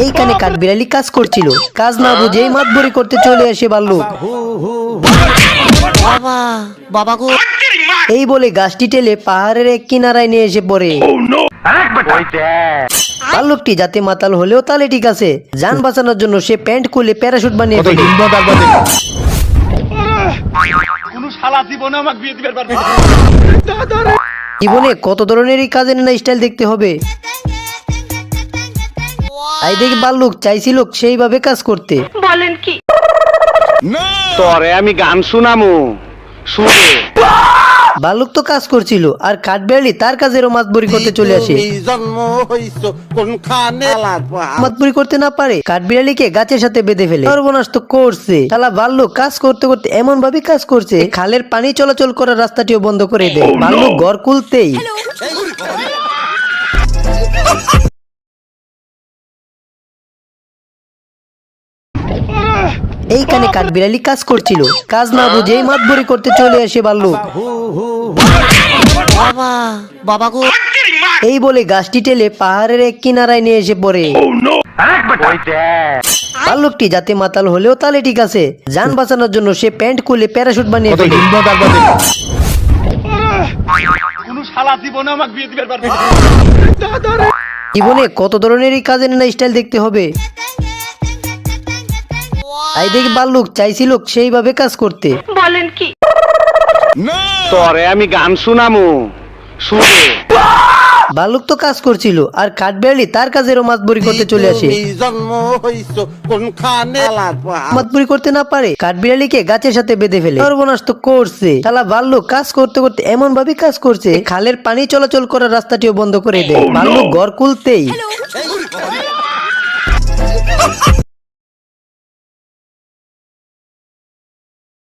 এইখানে কাঠবিড়ালি কাজ করছিল, কাজ না বুঝেই মাতবরি করতে চলে আসে ভাল্লুক। বাবা বাবা গো, এই বলে গাছটি টেলে পাহাড়ের এক কিনারায় নিয়ে এসে পড়ে। ভাল্লুকটি যাতে মাতাল হলেও তাহলে ঠিক আছে, যান বাঁচানোর জন্য সে প্যান্ট খুলে প্যারাশুট বানিয়ে ফেলে। জীবনে কত ধরনেরই কাজের না স্টাইল দেখতে হবে। তাই দেখি ভাল্লুক চাইছিল সেইভাবে কাজ করতে। বলেন কি? তোরে আমি গান শুনামু, শুনে ভাল্লুক তো কাজ করছিল আর কাঠবিড়ালি তার কাজেরও মাতবরি করতে চলে আসে। মাতবরি করতে না পারে কাঠবিড়ালিকে গাছের সাথে বেঁধে ফেলে। সর্বনাশ তো করছে শালা ভাল্লুক, কাজ করতে করতে এমন ভাবে কাজ করছে খালের পানি চলাচল করার রাস্তাটিও বন্ধ করে দেয়। ভাল্লুক ঘর খুলতেই এইখানে কাঠবিড়ালি কাজ করছিল, কাজ না বুঝেই মাতবরি করতে চলে আসে ভাল্লুক। বাবা বাবা গো, এই বলে গাছটি টেলে পাহাড়ের এক কিনারায় নিয়ে এসে পড়ে। ভাল্লুকটি যাতে মাতাল হলেও তাহলে ঠিক আছে, যান বাঁচানোর জন্য সে প্যান্ট খুলে প্যারাশুট বানিয়ে ফেলে। জীবনে কত ধরনেরই কাজের না স্টাইল দেখতে হবে। তাই দেখি ভাল্লুক চাইছিল সেইভাবে কাজ করতে। বলেন কি? তোরে আমি গান শুনামু, শুনে ভাল্লুক তো কাজ করছিল আর কাঠবিড়ালি তার কাজেরও মাতবরি করতে চলে আসে। মাতবরি করতে না পারে কাঠবিড়ালিকে গাছের সাথে বেঁধে ফেলে। সর্বনাশ তো করছে শালা ভাল্লুক, কাজ করতে করতে এমন ভাবে কাজ করছে খালের পানি চলাচল করার রাস্তাটিও বন্ধ করে দেয়। ভাল্লুক ঘর খুলতেই